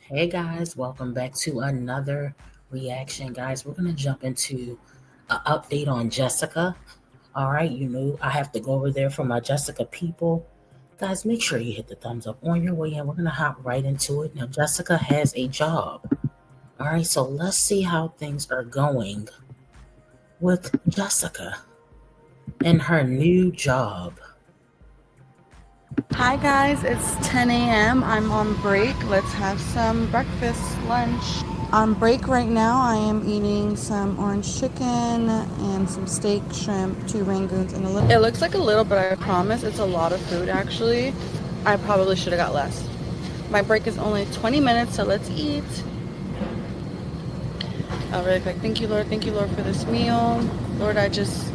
Hey guys, welcome back to another reaction. Guys, we're gonna jump into an update on Jessica. All right, I have to go over there for my Jessica people. Guys, make sure you hit the thumbs up on your way in. We're gonna hop right into it. Now, Jessica has a job. All right, so let's see how things are going with Jessica and her new job. Hi guys, it's 10 a.m. I'm on break. Let's have some breakfast, lunch. On break right now, I am eating some orange chicken and some steak, shrimp, two rangoons, and a little. It looks like a little, but I promise it's a lot of food actually. I probably should have got less. My break is only 20 minutes, so let's eat. Really quick, thank you, Lord, for this meal. Lord, I just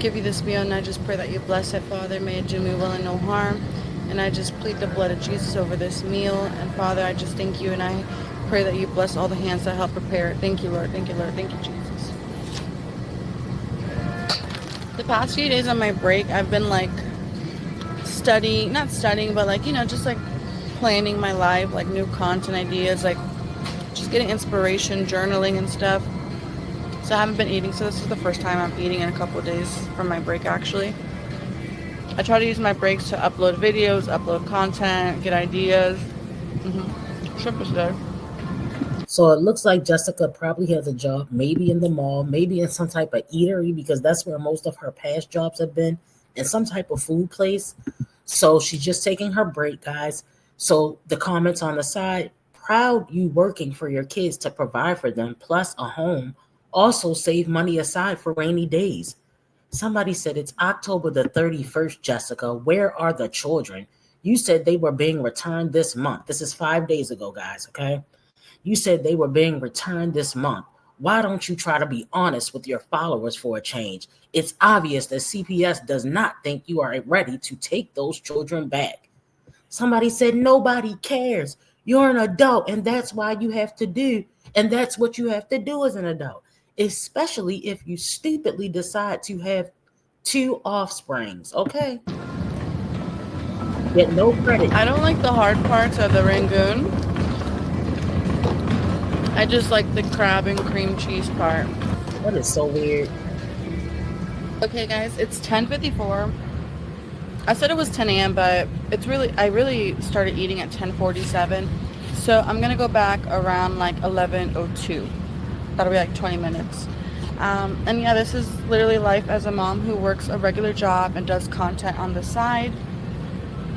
give you this meal, and I just pray that you bless it, Father. May it do me well and no harm. And I just plead the blood of Jesus over this meal. And Father, I just thank you, and I pray that you bless all the hands that help prepare it. Thank you, Lord. Thank you, Lord. Thank you, Jesus. The past few days on my break, I've been like studying, not studying, but like, just like planning my life, like new content ideas, like just getting inspiration, journaling and stuff. So I haven't been eating, so this is the first time I'm eating in a couple of days from my break actually. I try to use my breaks to upload videos, upload content, get ideas. Shrimp is good. So it looks like Jessica probably has a job, maybe in the mall, maybe in some type of eatery, because that's where most of her past jobs have been, in some type of food place. So she's just taking her break, guys. So the comments on the side, proud you working for your kids to provide for them, plus a home. Also save money aside for rainy days. Somebody said it's October the 31st, Jessica. Where are the children? You said they were being returned this month. This is 5 days ago, guys, okay? You said they were being returned this month. Why don't you try to be honest with your followers for a change? It's obvious that CPS does not think you are ready to take those children back. Somebody said nobody cares. You're an adult, and that's why you have to do, and that's what you have to do as an adult, especially if you stupidly decide to have two offsprings, okay? Get no credit. I don't like the hard parts of the Rangoon. I just like the crab and cream cheese part. That is so weird. Okay guys, it's 10:54. I said it was 10 a.m., but I really started eating at 10:47. So I'm gonna go back around like 11:02. That'll be like 20 minutes. And yeah, this is literally life as a mom who works a regular job and does content on the side.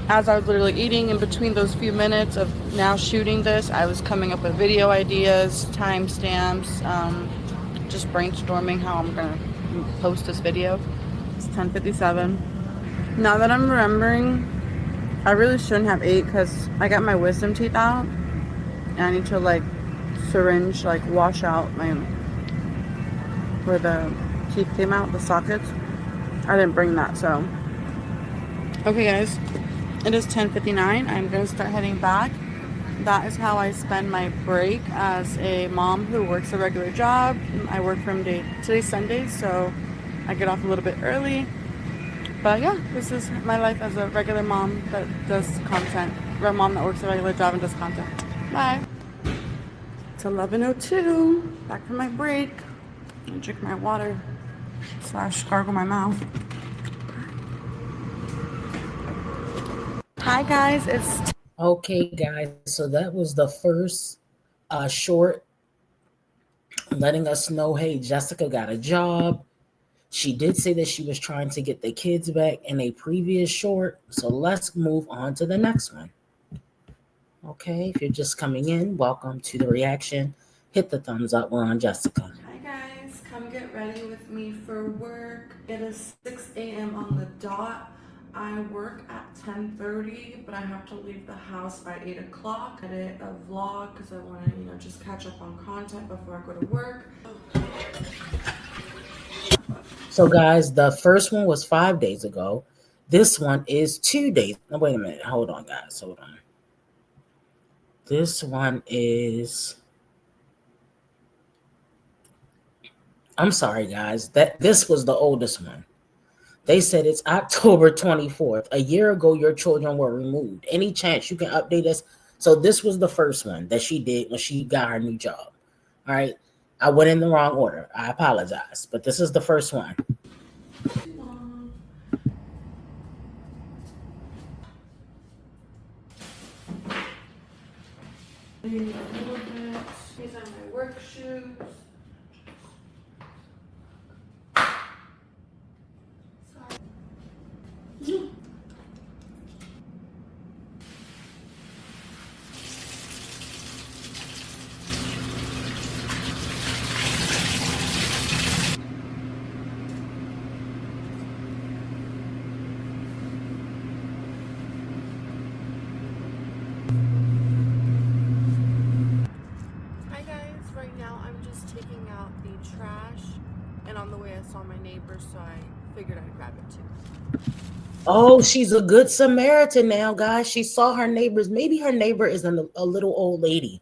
As I was literally eating in between those few minutes of now shooting this, I was coming up with video ideas, timestamps, just brainstorming how I'm gonna post this video. It's 10:57. Now that I'm remembering, I really shouldn't have ate because I got my wisdom teeth out and I need to like syringe, like wash out my where the teeth came out, the sockets. I didn't bring that, so okay guys, it is 10:59. I'm gonna start heading back. That is how I spend my break as a mom who works a regular job. I work from today's Sunday, so I get off a little bit early. But yeah, this is my life as a regular mom that does content. A mom that works a regular job and does content. Bye. It's 11:02. Back from my break. I drink my water / gargle my mouth. Hi guys, it's Okay, guys, so that was the first short letting us know, hey, Jessica got a job. She did say that she was trying to get the kids back in a previous short. So let's move on to the next one. Okay, if you're just coming in, welcome to the reaction. Hit the thumbs up. We're on Jessica. Hi guys, come get ready with me for work. It is 6 a.m. on the dot. I work at 10:30, but I have to leave the house by 8 o'clock. Edit a vlog because I want to, just catch up on content before I go to work. So, guys, the first one was 5 days ago. This one is 2 days. No, wait a minute. Hold on, guys. Hold on. This one is. I'm sorry, guys. This was the oldest one. They said it's October 24th. A year ago, your children were removed. Any chance you can update us So this was the first one that she did when she got her new job. All right. I went in the wrong order. I apologize, but this is the first one. These are my work shoes. Hi guys, right now I'm just taking out the trash, and on the way I saw my neighbor, so I figured I'd grab it too. Oh, she's a good Samaritan now, guys. She saw her neighbors. Maybe her neighbor is a little old lady.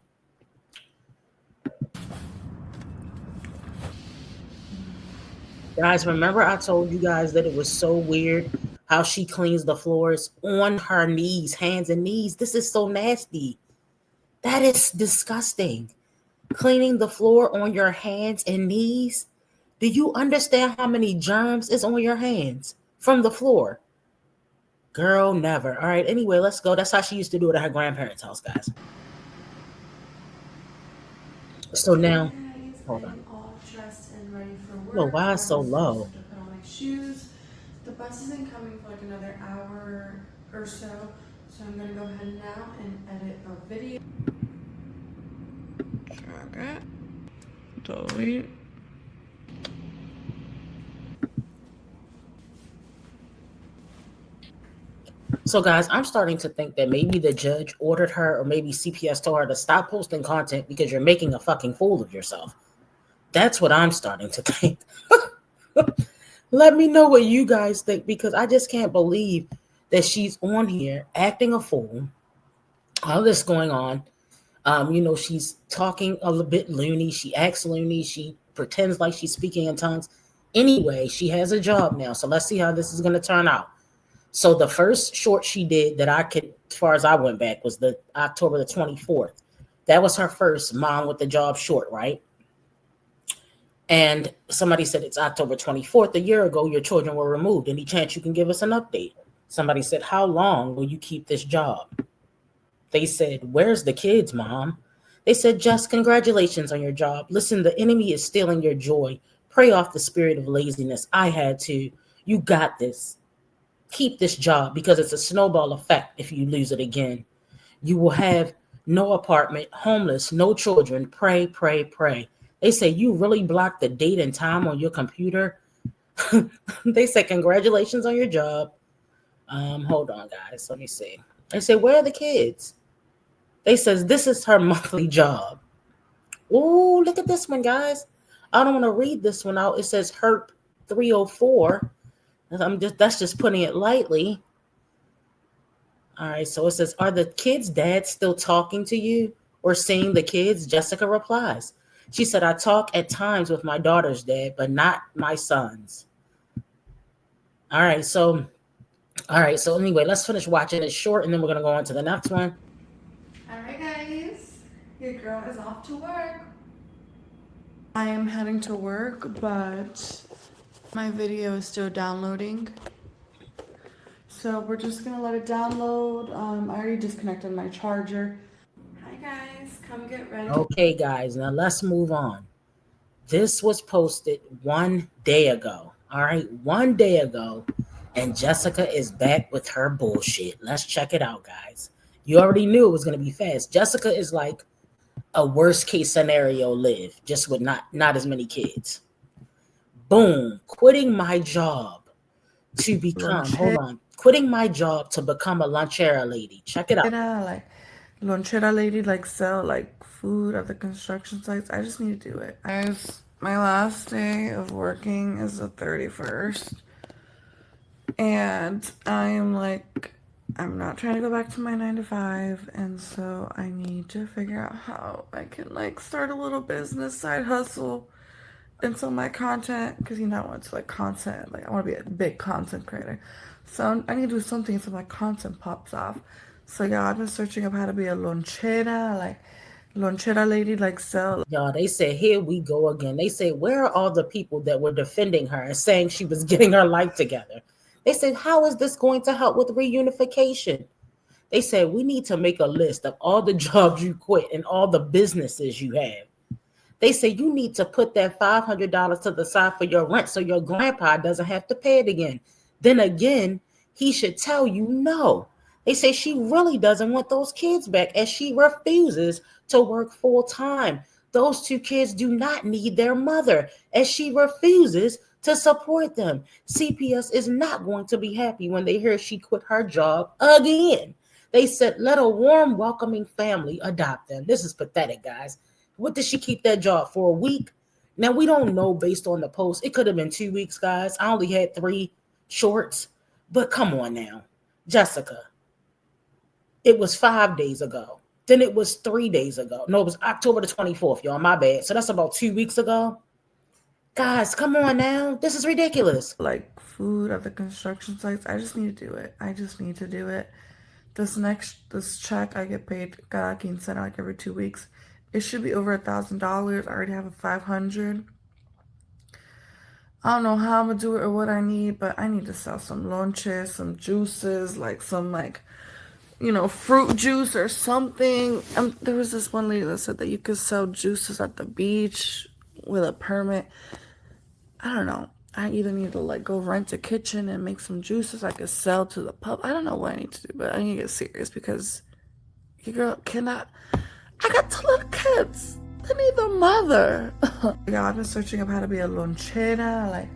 Guys, remember I told you guys that it was so weird how she cleans the floors on her knees, hands and knees. This is so nasty. That is disgusting. Cleaning the floor on your hands and knees. Do you understand how many germs is on your hands from the floor? Girl, never. All right, anyway, let's go. That's how she used to do it at her grandparents' house, guys. So now, Guys, hold on. I'm all dressed and ready for Well, work. why I is so was supposed low? to put on my shoes. The bus isn't coming for like another hour or so, so I'm gonna go ahead now and edit a video. Okay. Delete. So, guys, I'm starting to think that maybe the judge ordered her, or maybe CPS told her to stop posting content because you're making a fucking fool of yourself. That's what I'm starting to think. Let me know what you guys think, because I just can't believe that she's on here acting a fool. All this going on. She's talking a little bit loony. She acts loony. She pretends like she's speaking in tongues. Anyway, she has a job now. So let's see how this is going to turn out. So the first short she did that I could, as far as I went back, was the October the 24th. That was her first Mom with the Job short, right? And somebody said, it's October 24th. A year ago, your children were removed. Any chance you can give us an update? Somebody said, how long will you keep this job? They said, where's the kids, Mom? They said, just congratulations on your job. Listen, the enemy is stealing your joy. Pray off the spirit of laziness. I had to. You got this. Keep this job, because it's a snowball effect if you lose it again. You will have no apartment, homeless, no children. Pray, pray, pray. They say, you really blocked the date and time on your computer? They say, congratulations on your job. Hold on, guys. Let me see. They say, where are the kids? They says, this is her monthly job. Oh, look at this one, guys. I don't want to read this one out. It says Herp 304. That's just putting it lightly. All right, so it says, are the kids' dads still talking to you or seeing the kids? Jessica replies. She said, I talk at times with my daughter's dad, but not my son's. All right, so anyway, let's finish watching it short, and then we're gonna go on to the next one. All right, guys, your girl is off to work. I am heading to work, but my video is still downloading. So we're just gonna let it download. I already disconnected my charger. Hi guys, come get ready. Okay, guys, now let's move on. This was posted 1 day ago. All right, 1 day ago, and Jessica is back with her bullshit. Let's check it out, guys. You already knew it was gonna be fast. Jessica is like a worst case scenario Liv, just with not as many kids. Boom, quitting my job to become, hold on, quitting my job to become a lunchera lady. Check it out. Like lonchera lady, like sell like food at the construction sites. I just need to do it. Guys, my last day of working is the 31st. And I'm not trying to go back to my 9 to 5, and so I need to figure out how I can like start a little business side hustle and sell my content, because I want to like I want to be a big content creator, so I need to do something so my content pops off. So yeah, I've been searching up how to be a lonchera, like lonchera lady, like sell. Y'all, they said, here we go again. They said, where are all the people that were defending her and saying she was getting her life together? They said, how is this going to help with reunification? They said, we need to make a list of all the jobs you quit and all the businesses you have. They say you need to put that $500 to the side for your rent so your grandpa doesn't have to pay it again. Then again, he should tell you no. They say she really doesn't want those kids back as she refuses to work full time. Those two kids do not need their mother as she refuses to support them. CPS is not going to be happy when they hear she quit her job again. They said, let a warm, welcoming family adopt them. This is pathetic, guys. What did she keep that job for, a week? Now we don't know based on the post. It could have been 2 weeks, guys. I only had 3 shorts, but come on now, Jessica. It was 5 days ago. Then it was 3 days ago. No, it was October the 24th, y'all. My bad. So that's about 2 weeks ago. Guys, come on now. This is ridiculous. Like food at the construction sites. I just need to do it. I just need to do it. This check I get paid cada quincena like every 2 weeks. It should be over $1,000. I already have a 500. I don't know how I'm gonna do it or what I need, but I need to sell some lonches, some juices, like some fruit juice or something. There was this one lady that said that you could sell juices at the beach with a permit. I don't know. I either need to like go rent a kitchen and make some juices I could sell to the pub. I don't know what I need to do, but I need to get serious because your girl cannot. I got 2 little kids. They need their mother. Yeah, I've been searching up how to be a lonchera, like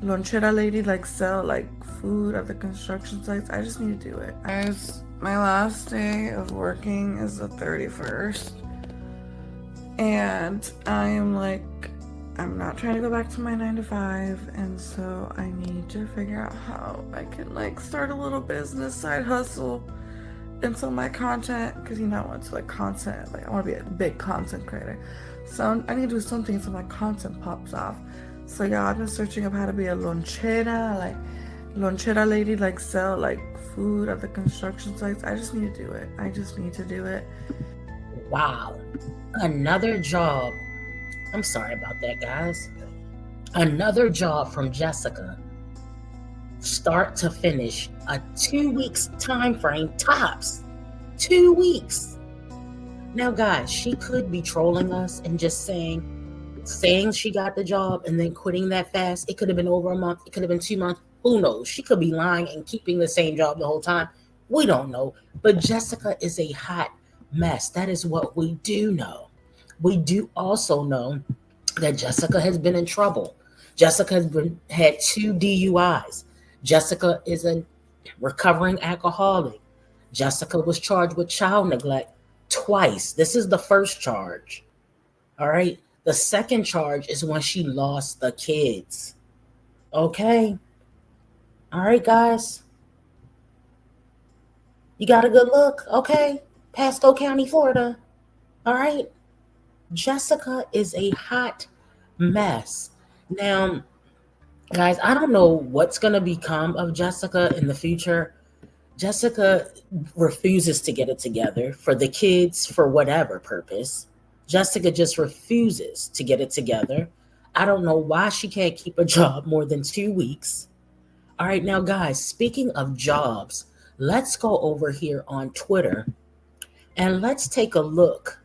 lonchera lady, like sell like food at the construction sites. I just need to do it. Guys, my last day of working is the 31st. And I'm not trying to go back to my 9 to 5, and so I need to figure out how I can like start a little business side hustle and sell my content, because I want to content, I want to be a big content creator. So I need to do something so my content pops off. So yeah, I've been searching up how to be a lonchera, like lonchera lady, like sell like food at the construction sites. I just need to do it. I just need to do it. Wow. Another job. I'm sorry about that, guys. Another job from Jessica. Start to finish, a 2 weeks time frame tops. 2 weeks. Now, guys, she could be trolling us and just saying she got the job and then quitting that fast. It could have been over a month. It could have been 2 months. Who knows? She could be lying and keeping the same job the whole time. We don't know. But Jessica is a hot mess. That is what we do know. We do also know that Jessica has been in trouble. Jessica has had 2 DUIs. Jessica is a recovering alcoholic. Jessica was charged with child neglect twice. This is the first charge. All right. The second charge is when she lost the kids. Okay. All right, guys. You got a good look. Okay. Pasco County, Florida. All right. Jessica is a hot mess. Now, guys, I don't know what's going to become of Jessica in the future. Jessica refuses to get it together for the kids for whatever purpose. Jessica just refuses to get it together. I don't know why she can't keep a job more than 2 weeks. All right, now, guys, speaking of jobs, let's go over here on Twitter and let's take a look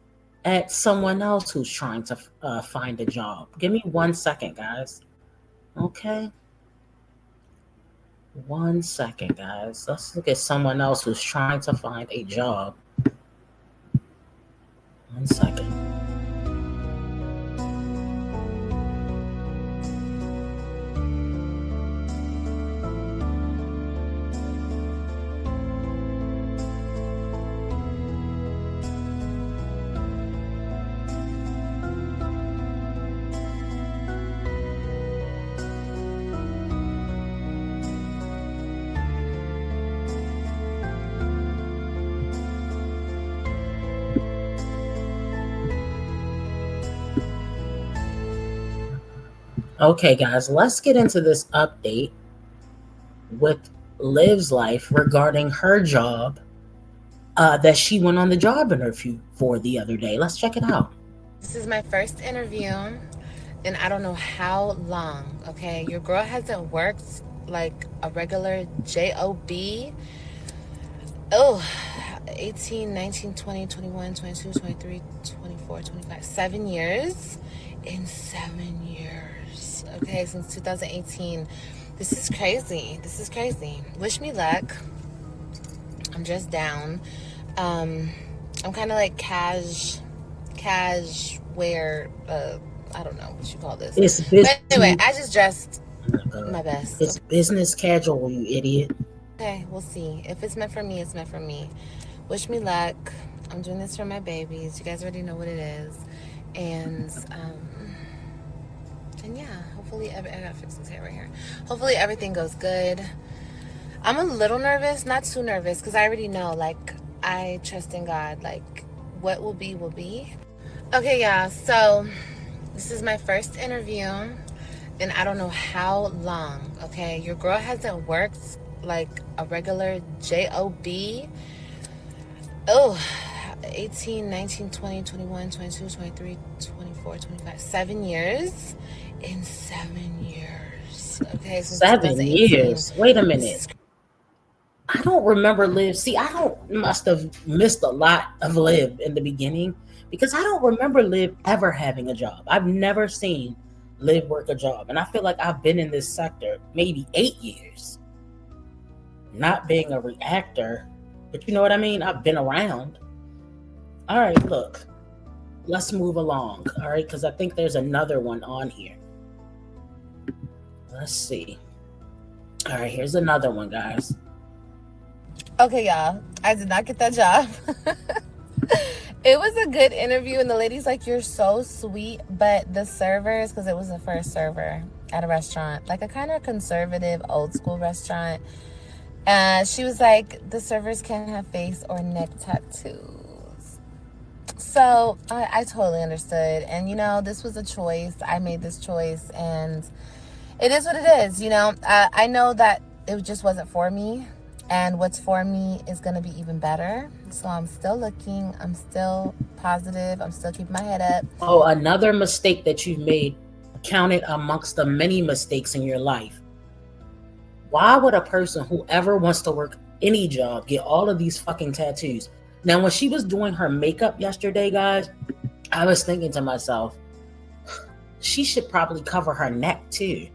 at someone else who's trying to find a job. Give me 1 second, guys. Okay. 1 second, guys. Let's look at someone else who's trying to find a job. 1 second. Okay, guys, let's get into this update with Liv's life regarding her job that she went on the job interview for the other day. Let's check it out. This is my first interview in I don't know how long, okay? Your girl hasn't worked like a regular job. Oh, 18, 19, 20, 21, 22, 23, 24, 25, 7 years. In 7 years, okay, since 2018. This is crazy. This is crazy. Wish me luck. I'm just down. I'm kind of like cash wear. I don't know what you call this. It's But business. anyway, I just dressed Oh my best. it's business casual, you idiot. Okay, we'll see. If it's meant for me, it's meant for me. Wish me luck. I'm doing this for my babies. You guys already know what it is. And yeah, hopefully I gotta fix this hair right here. Hopefully everything goes good. I'm a little nervous, not too nervous, because I already know, like, I trust in God. Like, what will be, will be. Okay, yeah, so this is my first interview in I don't know how long, okay? Your girl hasn't worked like a regular job. Oh, 18, 19, 20, 21, 22, 23, 24, 25, 7 years. In 7 years, okay? Since 7 years. Wait a minute. This I don't remember Liv. See, must have missed a lot of Liv in the beginning because I don't remember Liv ever having a job. I've never seen Liv work a job. And I feel like I've been in this sector maybe 8 years, not being a reactor, but you know what I mean? I've been around. All right, look, let's move along. All right, because I think there's another one on here. Let's see. All right, here's another one, guys. Okay, y'all, I did not get that job. It was a good interview, and the lady's like, you're so sweet, but the servers, because it was the first server at a restaurant, like a kind of conservative, old school restaurant, she was like, the servers can't have face or neck tattoos. So I totally understood, and you know, this was a choice. I made this choice, and it is what it is. You know, I know that it just wasn't for me, and what's for me is going to be even better. So I'm still looking. I'm still positive. I'm still keeping my head up. Oh, another mistake that you've made, counted amongst the many mistakes in your life. Why would a person who ever wants to work any job get all of these fucking tattoos? Now, when she was doing her makeup yesterday, guys, I was thinking to myself, she should probably cover her neck too,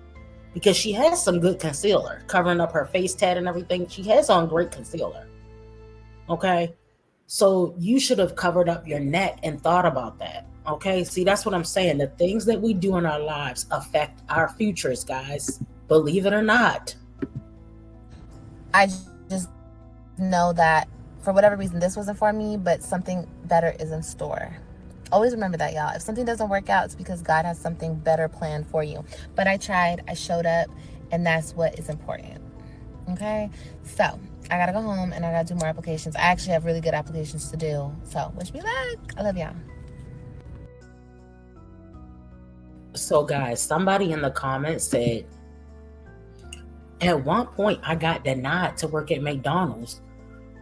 because she has some good concealer covering up her face tat and everything. She has on great concealer. Okay. So you should have covered up your neck and thought about that. Okay. See, that's what I'm saying. The things that we do in our lives affect our futures, guys. Believe it or not. I just know that for whatever reason, this wasn't for me, but something better is in store. Always remember that, y'all. If something doesn't work out, it's because God has something better planned for you. But I tried, I showed up, and that's what is important. Okay? So, I gotta go home and I gotta do more applications. I actually have really good applications to do. So, wish me luck. I love y'all. So, guys, somebody in the comments said, at one point, I got denied to work at McDonald's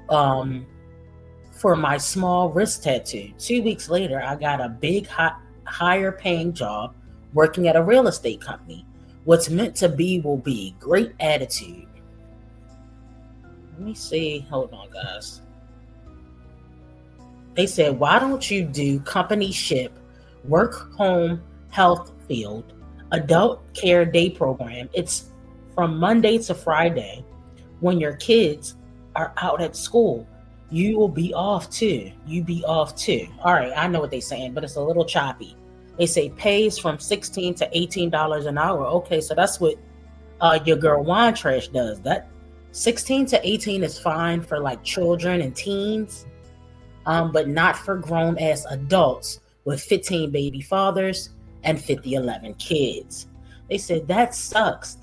for my small wrist tattoo. 2 weeks later, I got a big, higher paying job working at a real estate company. What's meant to be will be. Great attitude. Let me see. Hold on, guys. They said, why don't you do company ship, work home health field, adult care day program? It's from Monday to Friday when your kids are out at school. You will be off too. You be off too. All right, I know what they're saying, but it's a little choppy. They say pays from $16 to $18 an hour. Okay, so that's what your girl Wine Trash does. That 16 to 18 is fine for like children and teens, but not for grown ass adults with 15 baby fathers and 11 kids. They said that sucks.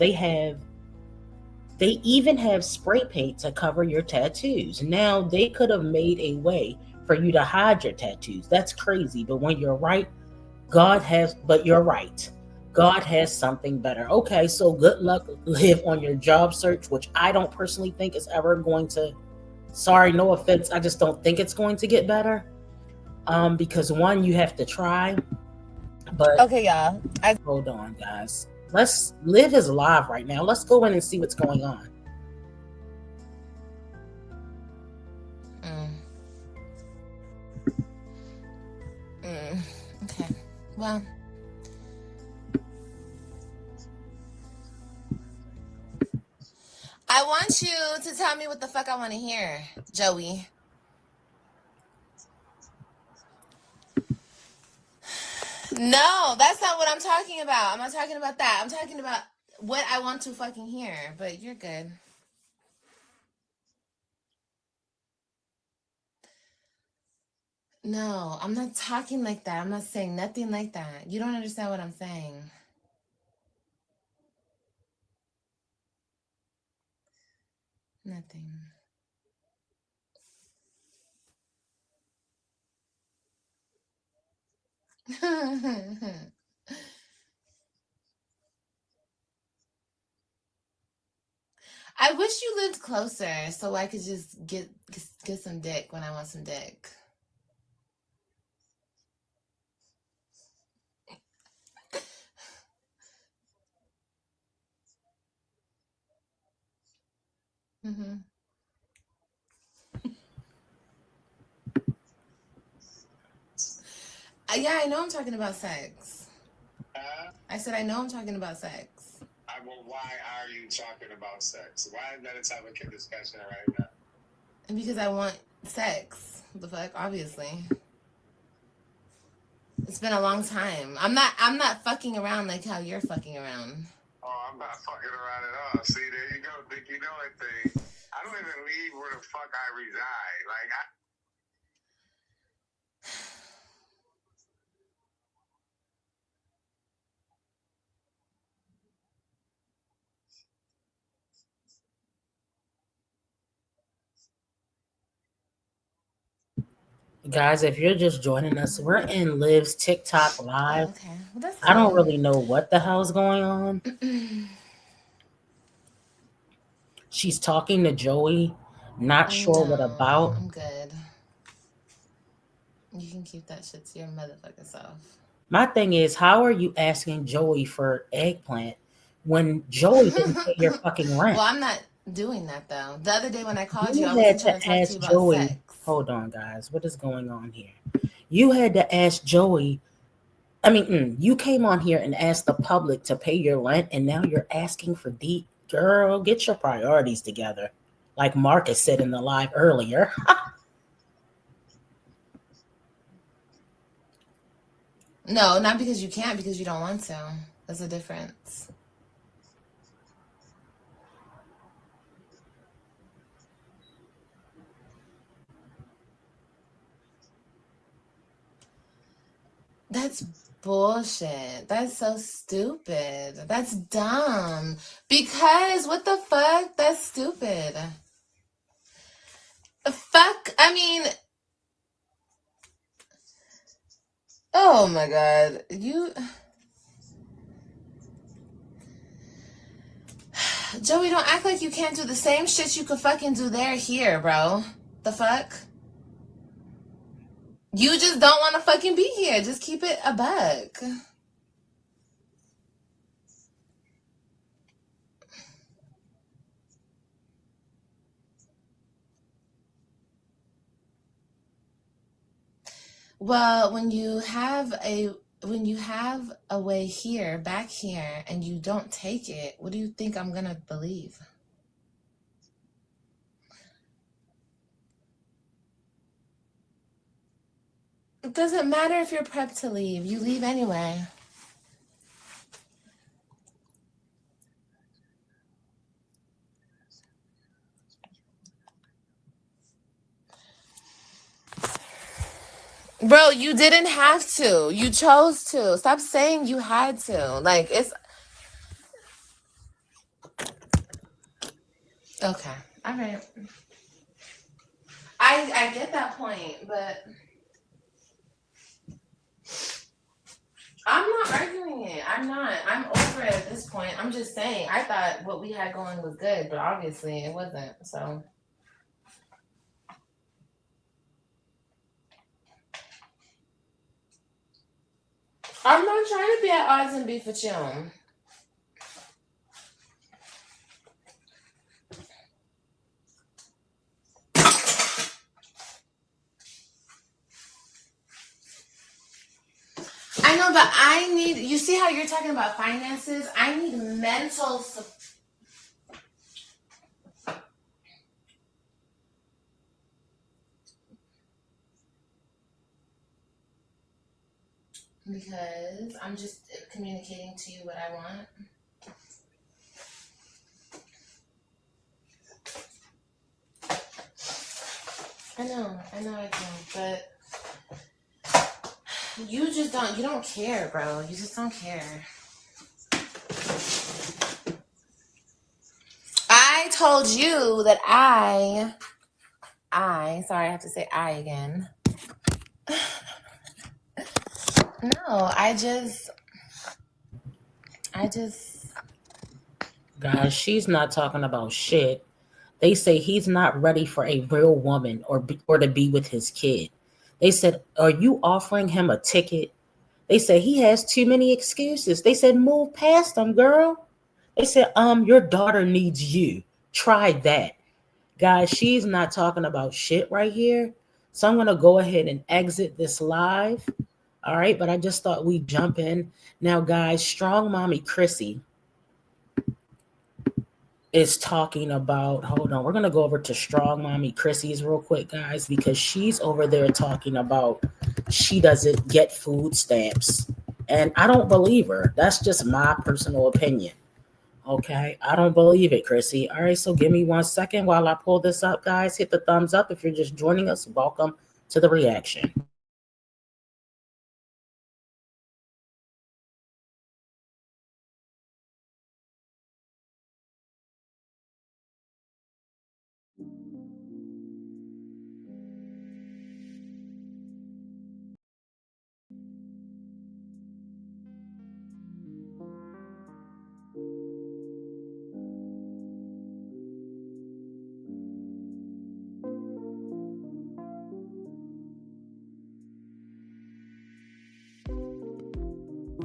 They even have spray paint to cover your tattoos. Now they could have made a way for you to hide your tattoos. That's crazy. But when you're right, you're right. God has something better. Okay, so good luck, Liv, on your job search, which I don't personally think is ever going to Sorry, no offense. I just don't think it's going to get better. Because one, you have to try. But Okay, y'all. hold on, guys. Let's Liv is live right now. Let's go in and see what's going on. Okay. Well. I want you to tell me what the fuck I want to hear, Joey. No, that's not what I'm talking about. I'm not talking about that. I'm talking about what I want to fucking hear, but you're good. No, I'm not talking like that. I'm not saying nothing like that. You don't understand what I'm saying. Nothing. I wish you lived closer so I could just get some dick when I want some dick. Mm-hmm. Yeah, I know I'm talking about sex. I said I know I'm talking about sex. Well, why are you talking about sex? Why is that a topic of discussion right now? Because I want sex. What the fuck? Obviously. It's been a long time. I'm not fucking around like how you're fucking around. Oh, I'm not fucking around at all. See, there you go. Think you know anything. I don't even leave where the fuck I reside. Like, Guys, if you're just joining us, we're in Liv's TikTok live. Oh, okay. Well, that's I don't cool. really know what the hell's going on. She's talking to Joey, not sure what about. I'm good. You can keep that shit to your motherfucking self. My thing is, how are you asking Joey for eggplant when Joey didn't pay your fucking rent? Well, I'm not doing that though. The other day when I called you, I wasn't trying to talk to you about Joey, sex. Hold on, guys. What is going on here? You had to ask Joey. I mean, you came on here and asked the public to pay your rent, and now you're asking for deep. Girl, get your priorities together. Like Marcus said in the live earlier. No, not because you can't, because you don't want to. There's a difference. That's bullshit. That's so stupid. That's dumb. Because what the fuck? That's stupid. Fuck. I mean, oh my god. Joey, don't act like you can't do the same shit you could fucking do there here, bro. The fuck? You just don't want to fucking be here. Just keep it a buck. Well, when you have a way here, back here, and you don't take it, what do you think I'm gonna believe? It doesn't matter if you're prepped to leave. You leave anyway. Bro, you didn't have to. You chose to. Stop saying you had to. Like, it's... Okay. All right. I get that point, but... I'm not arguing it. I'm not. I'm over it at this point. I'm just saying, I thought what we had going was good, but obviously it wasn't, so... I'm not trying to be at odds and beef with you. I know, but I need, you see how you're talking about finances? I need mental support. Because I'm just communicating to you what I want. I know I do, but you don't care, bro. You just don't care. I told you that sorry, I have to say I again. No, I just. Guys, she's not talking about shit. They say he's not ready for a real woman or to be with his kid. They said, are you offering him a ticket? They said he has too many excuses. They said, move past him, girl. They said, your daughter needs you. Try that. Guys, she's not talking about shit right here. So I'm going to go ahead and exit this live. All right. But I just thought we'd jump in. Now, guys, strong mommy Chrissy is talking about, hold on, we're going to go over to strong mommy Chrissy's real quick, guys, because she's over there talking about she doesn't get food stamps. And I don't believe her. That's just my personal opinion. Okay, I don't believe it, Chrissy. All right, so give me 1 second while I pull this up, guys. Hit the thumbs up if you're just joining us. Welcome to the reaction.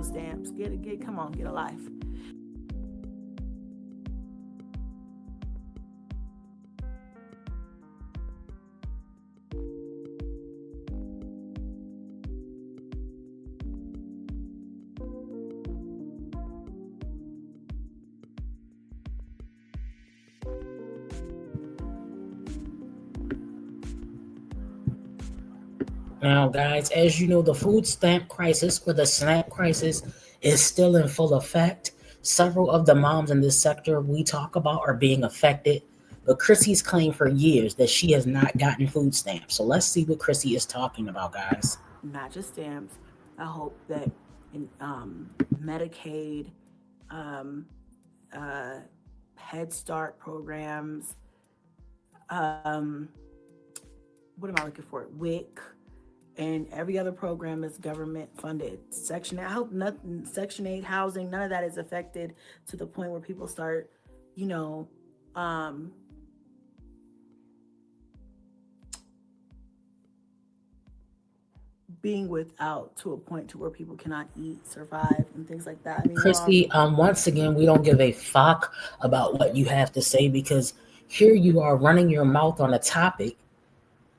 Stamps, come on, get a life. Now, guys, as you know, the food stamp crisis or the SNAP crisis is still in full effect. Several of the moms in this sector we talk about are being affected, but Chrissy's claimed for years that she has not gotten food stamps. So let's see what Chrissy is talking about, guys. Not just stamps. I hope that in Medicaid, Head Start programs, what am I looking for? WIC, and every other program is government funded. Section 8, I hope nothing, Section 8 housing, none of that is affected to the point where people start, being without to a point to where people cannot eat, survive, and things like that. I mean, Chrissy, once again, we don't give a fuck about what you have to say because here you are running your mouth on a topic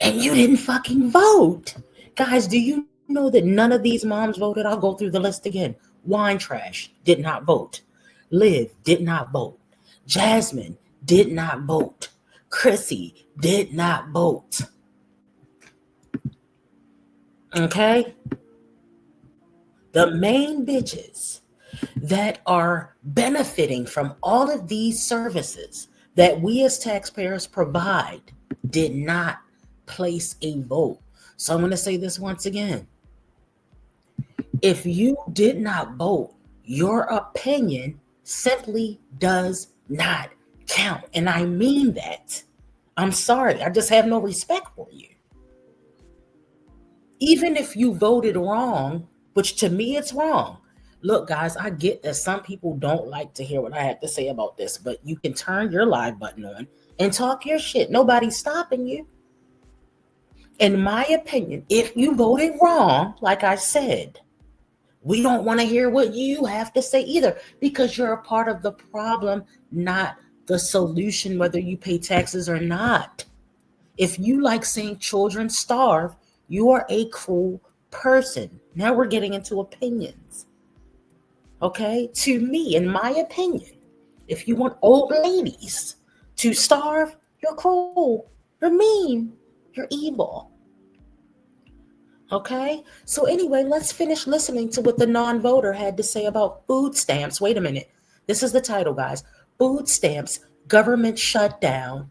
and you didn't fucking vote. Guys, do you know that none of these moms voted? I'll go through the list again. Wine Trash did not vote. Liv did not vote. Jasmine did not vote. Chrissy did not vote. Okay? The main bitches that are benefiting from all of these services that we as taxpayers provide did not place a vote. So I'm going to say this once again. If you did not vote, your opinion simply does not count. And I mean that. I'm sorry. I just have no respect for you. Even if you voted wrong, which to me it's wrong. Look, guys, I get that some people don't like to hear what I have to say about this, but you can turn your live button on and talk your shit. Nobody's stopping you. In my opinion, if you voted wrong, like I said, We don't want to hear what you have to say either, because you're a part of the problem, not the solution, whether you pay taxes or not. If you like seeing children starve, you are a cruel person. Now we're getting into opinions. Okay? To me, in my opinion, if you want old ladies to starve, you're cruel. You're mean. You're evil. Okay? So, anyway, let's finish listening to what the non voter had to say about food stamps. Wait a minute. This is the title, guys. Food stamps, government shutdown,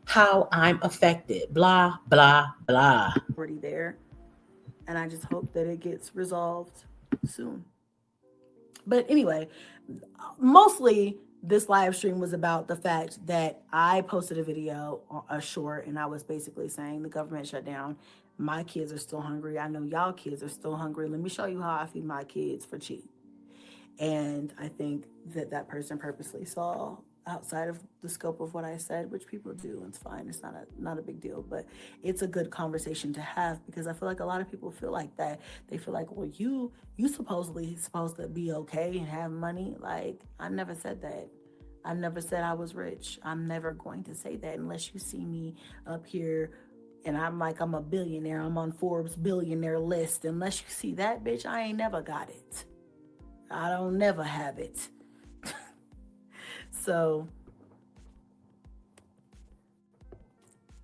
how I'm affected. Blah, blah, blah. Already there. And I just hope that it gets resolved soon. But anyway, mostly this live stream was about the fact that I posted a video, a short, and I was basically saying the government shut down. My kids are still hungry. I know y'all kids are still hungry. Let me show you how I feed my kids for cheap. And I think that that person purposely saw outside of the scope of what I said, which people do. It's fine. It's not a big deal, but it's a good conversation to have, because I feel like a lot of people feel like that. They feel like, well, you supposedly supposed to be okay and have money. Like, I never said that. I never said I was rich. I'm never going to say that unless you see me up here and I'm like, I'm a billionaire. I'm on Forbes billionaire list. Unless you see that, bitch, I ain't never got it. I don't never have it. So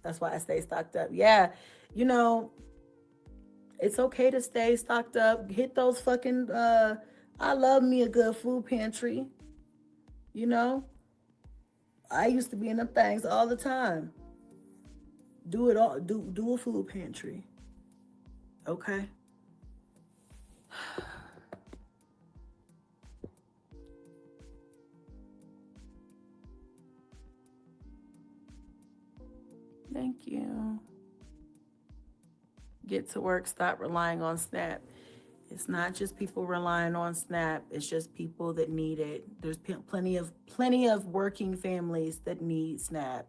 that's why I stay stocked up. Yeah, you know, it's okay to stay stocked up. Hit those fucking I love me a good food pantry. You know? I used to be in them things all the time. Do it all, do a food pantry. Okay? Thank you. Get to work, stop relying on SNAP. It's not just people relying on SNAP, it's just people that need it. There's plenty of working families that need SNAP.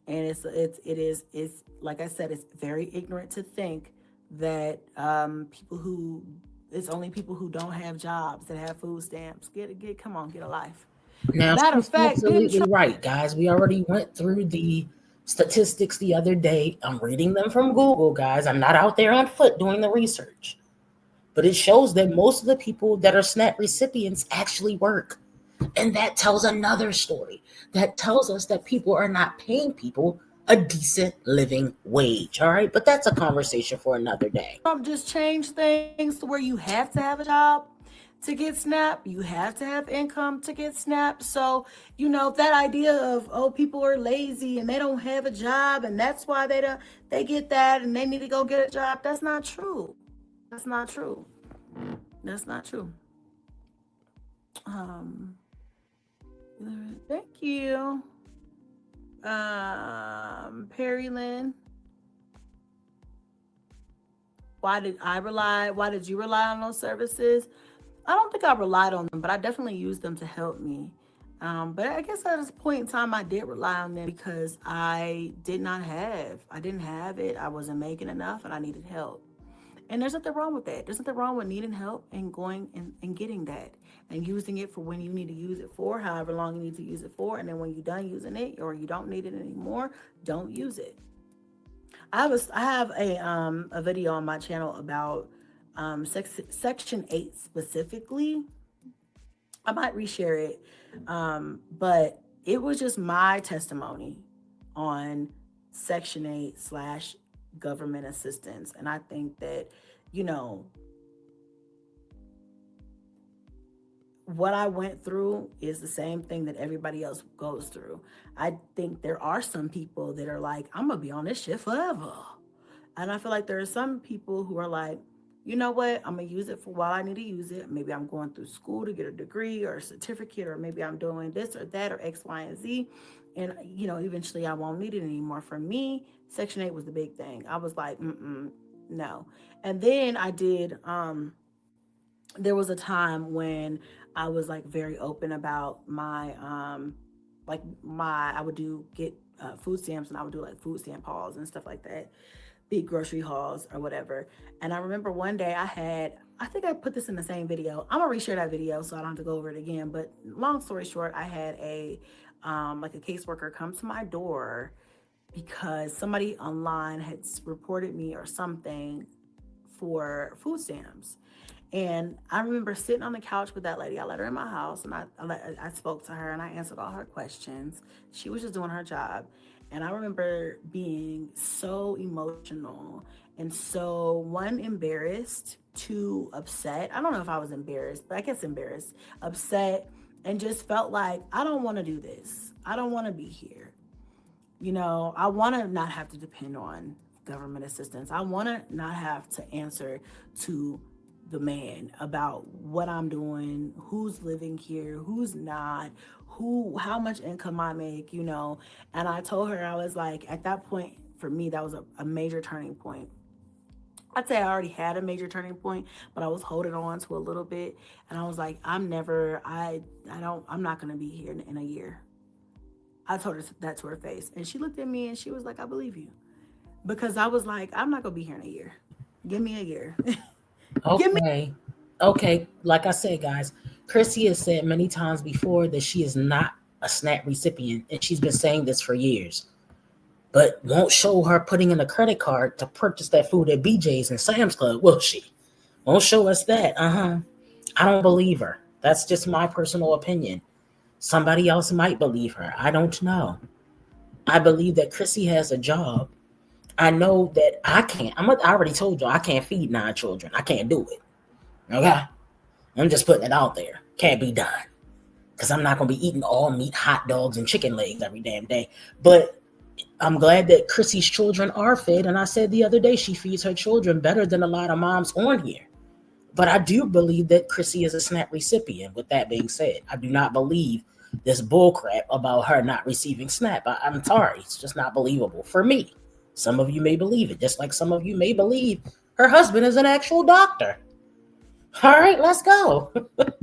And it's like I said, it's very ignorant to think that it's only people who don't have jobs that have food stamps. Come on, get a life. Now, Matter of she's fact, absolutely right, guys. We already went through the statistics the other day. I'm reading them from Google, guys. I'm not out there on foot doing the research. But it shows that most of the people that are SNAP recipients actually work. And that tells another story. That tells us that people are not paying people a decent living wage. All right. But that's a conversation for another day. Trump just changed things to where you have to have a job to get SNAP. You have to have income to get SNAP. So, that idea of, oh, people are lazy and they don't have a job and that's why they get that and they need to go get a job. That's not true. That's not true. That's not true. Thank you. Perry Lynn. Why did you rely on those services? I don't think I relied on them, but I definitely used them to help me. But I guess at this point in time, I did rely on them because I didn't have it. I wasn't making enough and I needed help. And there's nothing wrong with that. There's nothing wrong with needing help and going and getting that and using it for when you need to use it for, however long you need to use it for. And then when you're done using it or you don't need it anymore, don't use it. I have a video on my channel about Section 8 specifically. I might reshare it, but it was just my testimony on Section 8 / government assistance. And I think that, what I went through is the same thing that everybody else goes through. I think there are some people that are like, I'm going to be on this shit forever. And I feel like there are some people who are like, you know what? I'm going to use it for while I need to use it. Maybe I'm going through school to get a degree or a certificate, or maybe I'm doing this or that or X, Y, and Z. And, eventually I won't need it anymore. For me, Section 8 was the big thing. I was like, no. And then I did, there was a time when I was like very open about my, I would get food stamps, and I would do like food stamp hauls and stuff like that. big grocery hauls or whatever. And I remember one day I think I put this in the same video. I'm gonna reshare that video so I don't have to go over it again. But long story short, I had a like a caseworker come to my door because somebody online had reported me or something for food stamps. And I remember sitting on the couch with that lady. I let her in my house, and I spoke to her and I answered all her questions. She was just doing her job. And I remember being so emotional and so, one, embarrassed, two, upset. I don't know if I was embarrassed, but I guess embarrassed, upset, and just felt like I don't want to do this. I don't want to be here. You know, I want to not have to depend on government assistance. I want to not have to answer to the man about what I'm doing, who's living here, who's not, how much income I make, you know. And I told her, I was like, at that point, for me, that was a major turning point. I'd say I already had a major turning point, but I was holding on to a little bit. And I was like, I'm not going to be here in a year. I told her that to her face. And she looked at me and she was like, I believe you. Because I was like, I'm not going to be here in a year. Give me a year. Okay. Like I said, guys, Chrissy has said many times before that she is not a SNAP recipient. And she's been saying this for years. But won't show her putting in a credit card to purchase that food at BJ's and Sam's Club, will she? Won't show us that. I don't believe her. That's just my personal opinion. Somebody else might believe her. I don't know. I believe that Chrissy has a job. I know that I can't. I already told you I can't feed 9 children. I can't do it. Okay? I'm just putting it out there. Can't be done. Because I'm not going to be eating all meat, hot dogs, and chicken legs every damn day. But I'm glad that Chrissy's children are fed. And I said the other day she feeds her children better than a lot of moms on here. But I do believe that Chrissy is a SNAP recipient. With that being said, I do not believe this bullcrap about her not receiving SNAP. I'm sorry. It's just not believable for me. Some of you may believe it, just like some of you may believe her husband is an actual doctor. All right, let's go.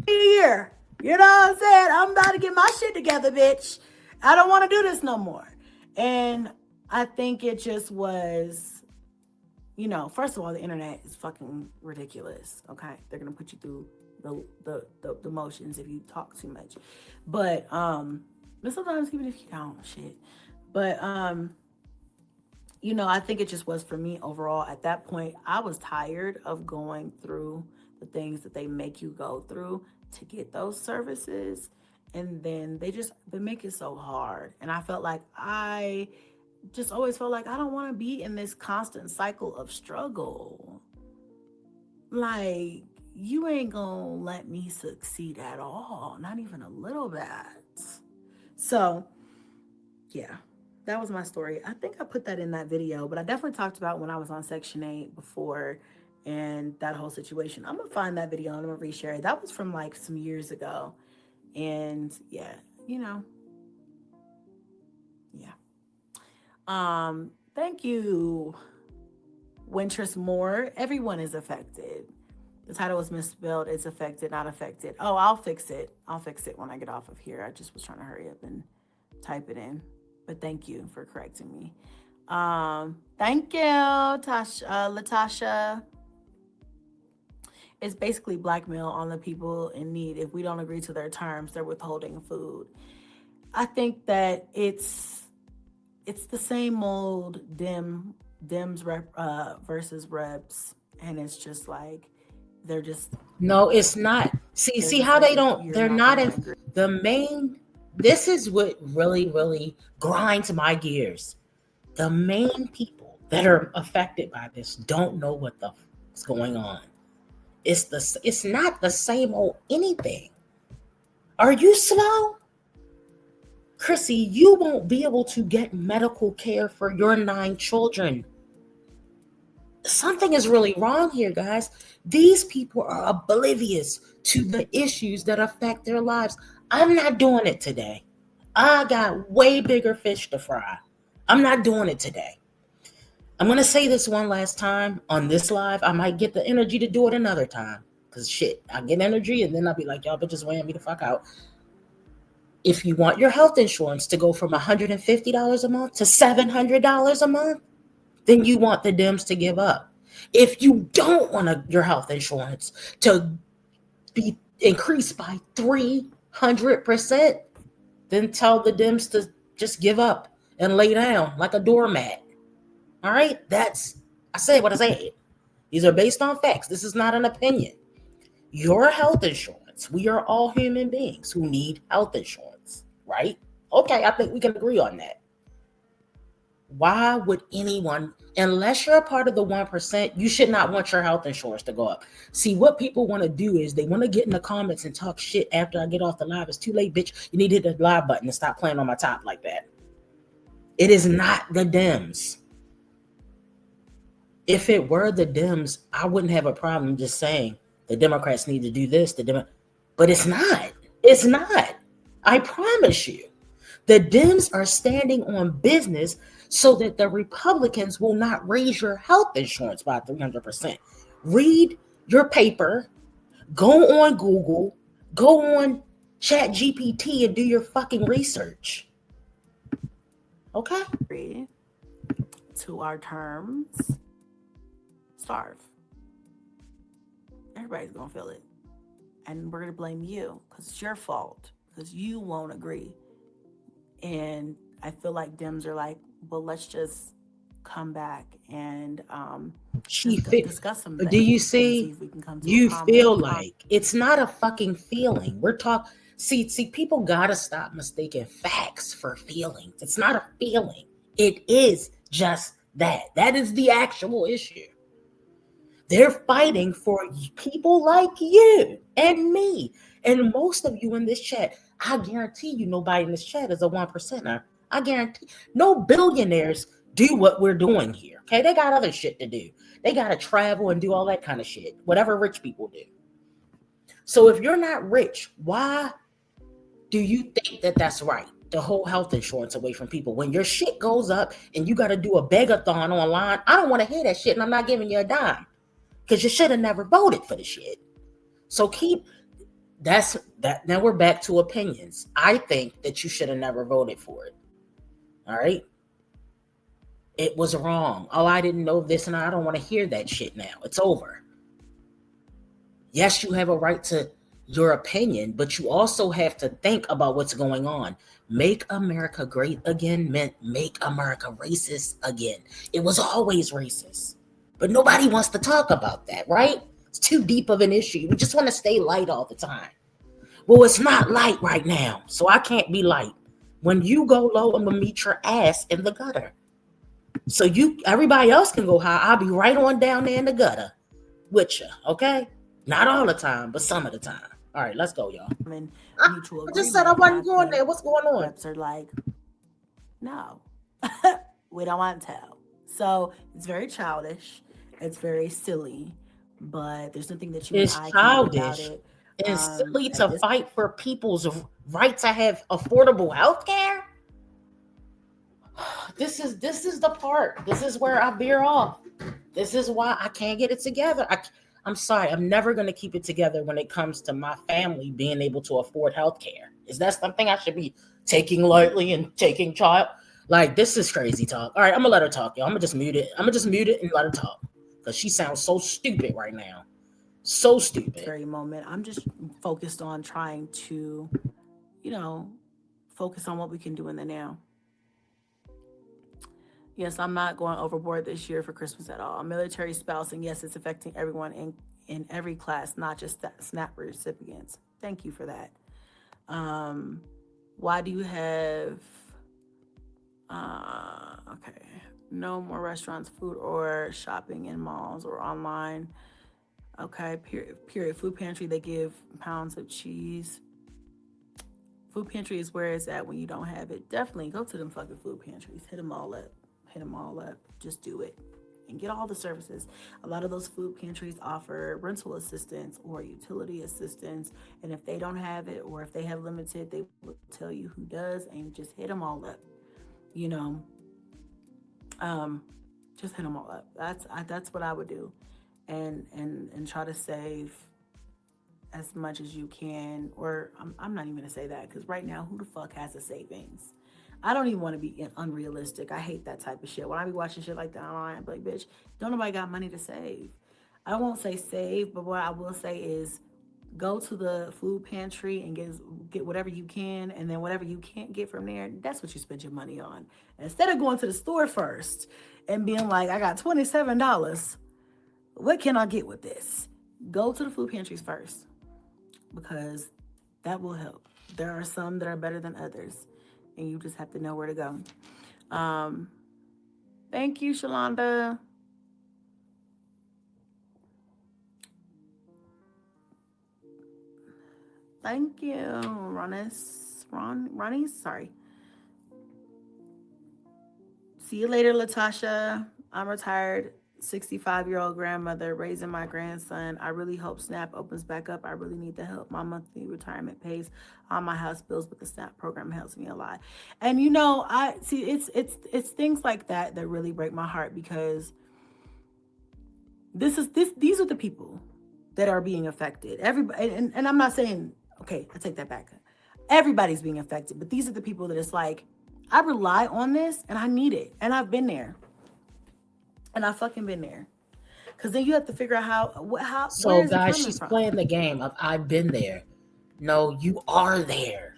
Here. You know what I'm saying? I'm about to get my shit together, bitch. I don't want to do this no more. And I think it just was, you know, first of all, the internet is fucking ridiculous. Okay. They're going to put you through the motions if you talk too much. But sometimes even if you don't, shit. But you know, I think it just was for me overall. At that point, I was tired of going through the things that they make you go through to get those services. And then they make it so hard. And I felt like I always felt like I don't want to be in this constant cycle of struggle. Like, you ain't gonna let me succeed at all, not even a little bit. So, yeah, that was my story. I think I put that in that video, but I definitely talked about when I was on Section 8 before and that whole situation. I'm gonna find that video and I'm gonna reshare it. That was from like some years ago. And yeah, you know, yeah. Thank you, Wintress Moore. Everyone is affected. The title was misspelled. It's affected, not affected. Oh, I'll fix it. I'll fix it when I get off of here. I just was trying to hurry up and type it in. But thank you for correcting me. Thank you, Latasha. It's basically blackmail on the people in need. If we don't agree to their terms, they're withholding food. I think that it's the same old Dems versus reps, and it's just like they're just no, it's not. See how they don't. They're not in the main. This is what really grinds my gears. The main people that are affected by this don't know what the fuck's going on. It's not the same old anything. Are you slow? Chrissy, you won't be able to get medical care for your 9 children. Something is really wrong here, guys. These people are oblivious to the issues that affect their lives. I'm not doing it today. I got way bigger fish to fry. I'm not doing it today. I'm going to say this one last time on this live. I might get the energy to do it another time. Because shit, I get energy and then I'll be like, y'all bitches weighing me the fuck out. If you want your health insurance to go from $150 a month to $700 a month, then you want the Dems to give up. If you don't want your health insurance to be increased by 300%, then tell the Dems to just give up and lay down like a doormat. All right? I said what I said. These are based on facts. This is not an opinion. Your health insurance, we are all human beings who need health insurance, right? Okay, I think we can agree on that. Why would anyone, unless you're a part of the 1%, you should not want your health insurance to go up. See, what people want to do is they want to get in the comments and talk shit after I get off the live. It's too late, bitch. You need to hit the live button and stop playing on my top like that. It is not the Dems. If it were the Dems, I wouldn't have a problem just saying the Democrats need to do this, but it's not. It's not. I promise you. The Dems are standing on business so that the Republicans will not raise your health insurance by 300%. Read your paper, go on Google, go on ChatGPT and do your fucking research. Okay? To our terms, starve. Everybody's gonna feel it. And we're gonna blame you because it's your fault, because you won't agree. And I feel like Dems are like, well, let's just come back and discuss some things. Do you see? You feel like it's not a fucking feeling. We're talking. See, people gotta stop mistaking facts for feelings. It's not a feeling. It is just that. That is the actual issue. They're fighting for people like you and me and most of you in this chat. I guarantee you nobody in this chat is a 1%er. I guarantee no billionaires do what we're doing here. Okay, they got other shit to do. They got to travel and do all that kind of shit, whatever rich people do. So if you're not rich, why do you think that that's right? The whole health insurance away from people. When your shit goes up and you got to do a begathon online, I don't want to hear that shit, and I'm not giving you a dime because you should have never voted for the shit. So that's that. Now we're back to opinions. I think that you should have never voted for it. All right. It was wrong. Oh, I didn't know this, and I don't want to hear that shit now. It's over. Yes, you have a right to your opinion, but you also have to think about what's going on. Make America great again meant make America racist again. It was always racist, but nobody wants to talk about that, right? It's too deep of an issue. We just want to stay light all the time. Well, it's not light right now, so I can't be light. When you go low, I'm gonna meet your ass in the gutter. So everybody else can go high. I'll be right on down there in the gutter with you, okay? Not all the time, but some of the time. All right, let's go, y'all. I just said I wasn't going there. What's going on? Reps are like, no, we don't want to. So it's very childish. It's very silly, but there's nothing that you and I can do about it. It's silly to fight for people's right to have affordable health care. This is the part. This is where I veer off. This is why I can't get it together. I'm sorry. I'm never going to keep it together when it comes to my family being able to afford health care. Is that something I should be taking lightly and taking child? Like, this is crazy talk. All right, I'm going to let her talk, y'all. I'm going to just mute it. I'm going to just mute it and let her talk because she sounds so stupid right now. So stupid. Very moment. I'm just focused on trying to, focus on what we can do in the now. Yes, I'm not going overboard this year for Christmas at all. I'm military spouse, and yes, it's affecting everyone in every class, not just SNAP recipients. Thank you for that. Why do you have no more restaurants, food, or shopping in malls or online? Okay, period. Food pantry, they give pounds of cheese. Food pantry is where it's at when you don't have it. Definitely go to them fucking food pantries. Hit them all up. Just do it and get all the services. A lot of those food pantries offer rental assistance or utility assistance. And if they don't have it, or if they have limited, they will tell you who does, and just hit them all up. Just hit them all up. That's what I would do. And try to save as much as you can, or I'm not even gonna say that, because right now, who the fuck has a savings? I don't even want to be unrealistic. I hate that type of shit. When I be watching shit like that online, I'm like, bitch, don't nobody got money to save. I won't say save, but what I will say is go to the food pantry and get whatever you can, and then whatever you can't get from there, that's what you spend your money on. Instead of going to the store first and being like, I got $27. What can I get with this? Go to the food pantries first, because that will help. There are some that are better than others, and you just have to know where to go. Thank you, Shalonda. Thank you, Ronnie, sorry. See you later, Latasha. I'm retired 65-year-old grandmother raising my grandson. I really hope SNAP opens back up. I really need the help. My monthly retirement pays all my house bills, but the SNAP program helps me a lot. And you know, I see it's things like that that really break my heart, because these are the people that are being affected. Everybody, and I'm not saying, okay, I take that back. Everybody's being affected, but these are the people that it's like, I rely on this and I need it. And I've been there. And I fucking been there. Because then you have to figure out how So, guys, she's playing the game of I've been there. No, you are there.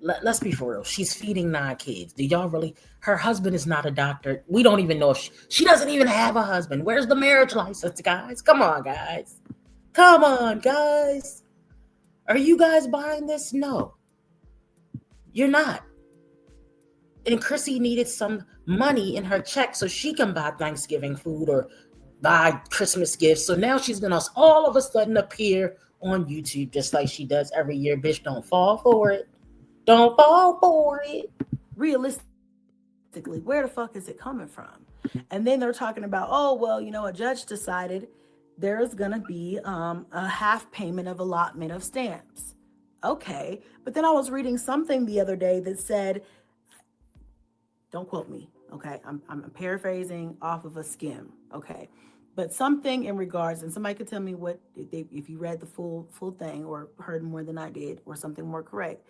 Let's be for real. She's feeding 9 kids. Do y'all really? Her husband is not a doctor. We don't even know if she doesn't even have a husband. Where's the marriage license, guys? Come on, guys. Come on, guys. Are you guys buying this? No, you're not. And Chrissy needed some money in her check so she can buy Thanksgiving food or buy Christmas gifts. So now she's gonna all of a sudden appear on YouTube just like she does every year. Bitch, don't fall for it. Don't fall for it. Realistically, where the fuck is it coming from? And then they're talking about, oh, well, you know, a judge decided there's gonna be a half payment of allotment of stamps. Okay, but then I was reading something the other day that said, don't quote me, okay? I'm paraphrasing off of a skim, okay? But something in regards, and somebody could tell me what if you read the full thing or heard more than I did or something more correct,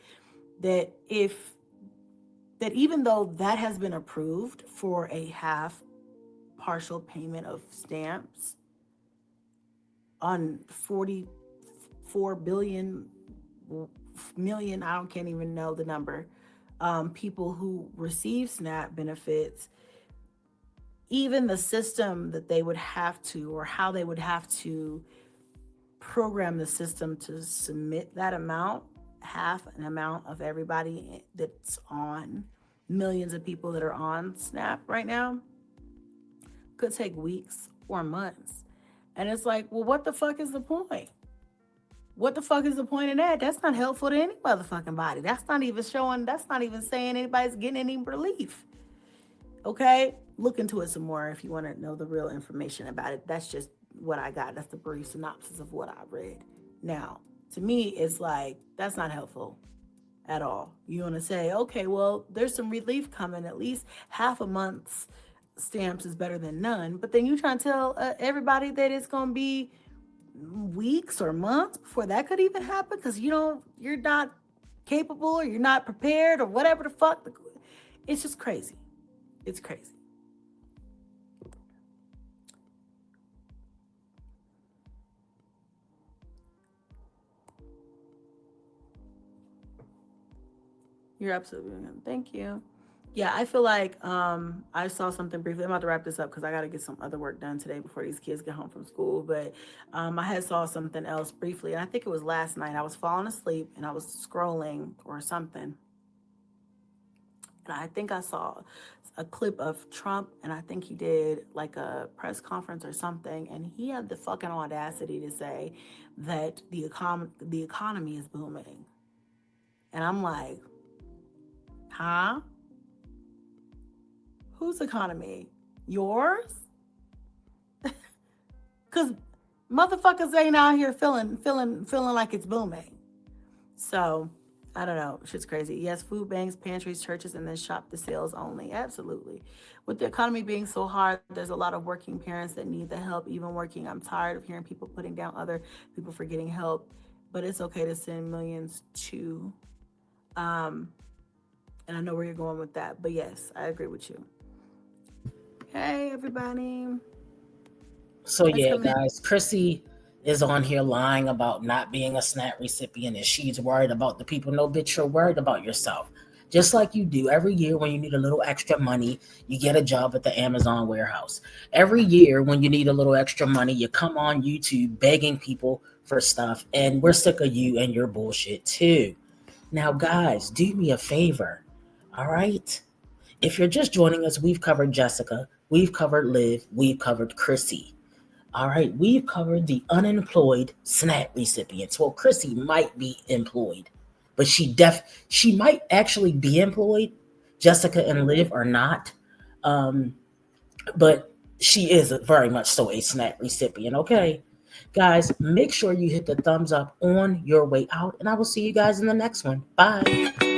that even though that has been approved for a half partial payment of stamps on 44 million, I can't even know the number, people who receive SNAP benefits, even the system that they would have to, or how they would have to program the system to submit that amount, half an amount of everybody that's on, millions of people that are on SNAP right now, could take weeks or months. And it's like, well, what the fuck is the point? What the fuck is the point of that? That's not helpful to any motherfucking body. That's not even saying anybody's getting any relief. Okay? Look into it some more if you want to know the real information about it. That's just what I got. That's the brief synopsis of what I read. Now, to me, it's like, that's not helpful at all. You want to say, okay, well, there's some relief coming. At least half a month's stamps is better than none. But then you trying to tell everybody that it's going to be weeks or months before that could even happen, because you're not capable, or you're not prepared, or whatever the fuck. It's just crazy. It's crazy. You're absolutely right. Thank you. Yeah, I feel like I saw something briefly. I'm about to wrap this up because I got to get some other work done today before these kids get home from school. But I had saw something else briefly, and I think it was last night. I was falling asleep and I was scrolling or something, and I think I saw a clip of Trump, and I think he did like a press conference or something, and he had the fucking audacity to say that the economy is booming, and I'm like, huh? Whose economy? Yours? Because motherfuckers ain't out here feeling like it's booming. So, I don't know. Shit's crazy. Yes, food banks, pantries, churches, and then shop the sales only. Absolutely. With the economy being so hard, there's a lot of working parents that need the help, even working. I'm tired of hearing people putting down other people for getting help. But it's okay to send millions to And I know where you're going with that. But yes, I agree with you. Hey, everybody. So Let's yeah, come in. guys, Chrissy is on here lying about not being a SNAP recipient and she's worried about the people. No, bitch, you're worried about yourself. Just like you do every year when you need a little extra money, you get a job at the Amazon warehouse. Every year when you need a little extra money, you come on YouTube begging people for stuff, and we're sick of you and your bullshit too. Now, guys, do me a favor. All right? If you're just joining us, we've covered Jessica, we've covered Liv, we've covered Chrissy. All right, we've covered the unemployed SNAP recipients. Well, Chrissy might be employed, but she might actually be employed. Jessica and Liv are not, um, but she is very much so a SNAP recipient. Okay, guys, make sure you hit the thumbs up on your way out, and I will see you guys in the next one. Bye.